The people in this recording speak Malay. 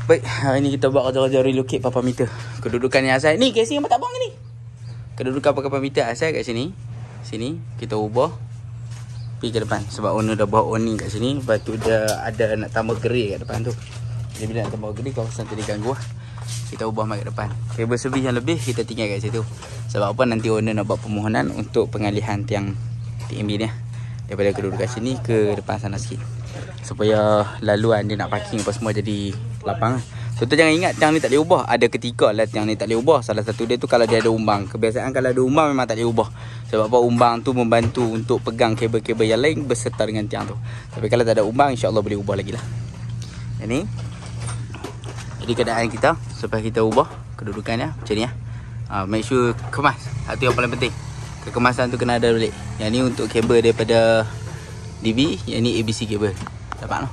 Baik, hari ni kita buat kerja-kerja relocate papa meter. Kedudukan yang asal ni, casing apa tak bang ni? Kedudukan papa meter asal kat sini. Sini kita ubah pergi ke depan sebab owner dah buat owning kat sini. Lepas tu dia ada nak tambah gerai kat depan tu. Jadi bila nak tambah gerai, kawasan tu diganggu lah. Kita ubah mai kat depan. Kabel servis yang lebih kita tinggal kat situ. Sebab apa, nanti owner nak buat permohonan untuk pengalihan tiang TMB ni daripada kedudukan sini ke depan sana sikit, supaya laluan dia nak parking apa semua jadi lapang. So tu jangan ingat tiang ni tak boleh ubah. Ada ketika lah tiang ni tak boleh ubah. Salah satu dia tu kalau dia ada umbang. Kebiasaan kalau ada umbang memang tak boleh ubah. Sebab apa, umbang tu membantu untuk pegang kabel-kabel yang lain berserta dengan tiang tu. Tapi kalau tak ada umbang, insya-Allah boleh ubah lagi lah. Ini jadi keadaan kita supaya kita ubah kedudukannya macam ni lah. Make sure kemas. Itu yang paling penting. Kekemasan tu kena ada balik. Yang ni untuk kabel daripada DB, yang ni ABC kabel. Dapat lah.